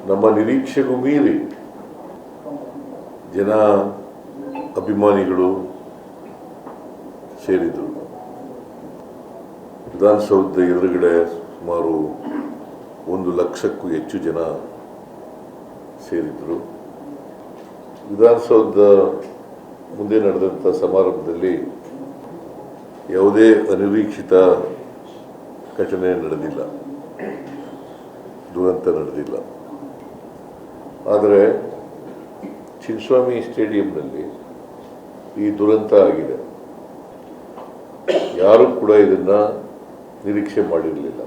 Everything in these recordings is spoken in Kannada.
ನಮ್ಮ ನಿರೀಕ್ಷೆಗೂ ಮೀರಿ ಜನ ಅಭಿಮಾನಿಗಳು ಸೇರಿದರು. ವಿಧಾನಸೌಧದ ಎದುರುಗಡೆ ಸುಮಾರು 1,00,000ಕ್ಕೂ ಹೆಚ್ಚು ಜನ ಸೇರಿದರು. ವಿಧಾನಸೌಧದ ಮುಂದೆ ನಡೆದಂಥ ಸಮಾರಂಭದಲ್ಲಿ ಯಾವುದೇ ಅನಿರೀಕ್ಷಿತ ಘಟನೆ ನಡೆದಿಲ್ಲ, ದುರಂತ ನಡೆದಿಲ್ಲ. ಆದರೆ ಚಿನ್ನಸ್ವಾಮಿ ಸ್ಟೇಡಿಯಂನಲ್ಲಿ ಈ ದುರಂತ ಆಗಿದೆ. ಯಾರೂ ಕೂಡ ಇದನ್ನು ನಿರೀಕ್ಷೆ ಮಾಡಿರಲಿಲ್ಲ.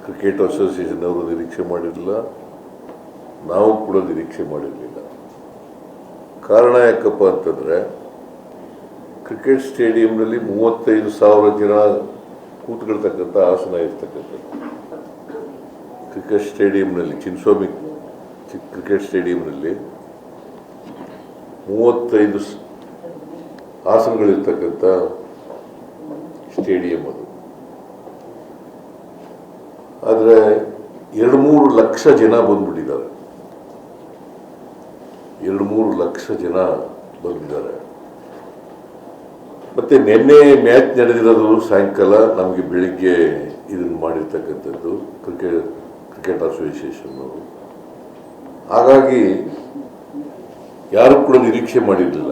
ಕ್ರಿಕೆಟ್ ಅಸೋಸಿಯೇಷನ್ ಅವರು ನಿರೀಕ್ಷೆ ಮಾಡಿರಲಿಲ್ಲ, ನಾವು ಕೂಡ ನಿರೀಕ್ಷೆ ಮಾಡಿರಲಿಲ್ಲ. ಕಾರಣ ಯಾಕಪ್ಪ ಅಂತಂದರೆ, ಕ್ರಿಕೆಟ್ ಸ್ಟೇಡಿಯಂನಲ್ಲಿ 35,000 ಜನ ಕೂತ್ಕೊಳ್ತಕ್ಕಂಥ ಆಸನ ಇರ್ತಕ್ಕಂಥದ್ದು. ಕ್ರಿಕೆಟ್ ಸ್ಟೇಡಿಯಂನಲ್ಲಿ, ಚಿನ್ನಸ್ವಾಮಿ ಕ್ರಿಕೆಟ್ ಸ್ಟೇಡಿಯಂನಲ್ಲಿ 35 ಆಸನಗಳಿರ್ತಕ್ಕಂಥ ಸ್ಟೇಡಿಯಂ ಅದು. ಆದರೆ 2-3 ಲಕ್ಷ ಜನ ಬಂದ್ಬಿಟ್ಟಿದ್ದಾರೆ. 2-3 ಲಕ್ಷ ಜನ ಬಂದಿದ್ದಾರೆ. ಮತ್ತೆ ನಿನ್ನೆ ಮ್ಯಾಚ್ ನಡೆದಿರೋದು ಸಾಯಂಕಾಲ, ನಮಗೆ ಬೆಳಿಗ್ಗೆ ಇದನ್ನು ಮಾಡಿರ್ತಕ್ಕಂಥದ್ದು ಕ್ರಿಕೆಟ್ ಅಸೋಸಿಯೇಷನ್ ಅವರು. ಹಾಗಾಗಿ ಯಾರು ಕೂಡ ನಿರೀಕ್ಷೆ ಮಾಡಿರಲಿಲ್ಲ.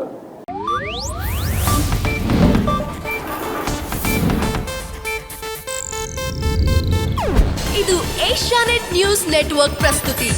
ಇದು ಏಷ್ಯಾನೆಟ್ ನ್ಯೂಸ್ ನೆಟ್ವರ್ಕ್ ಪ್ರಸ್ತುತಿ.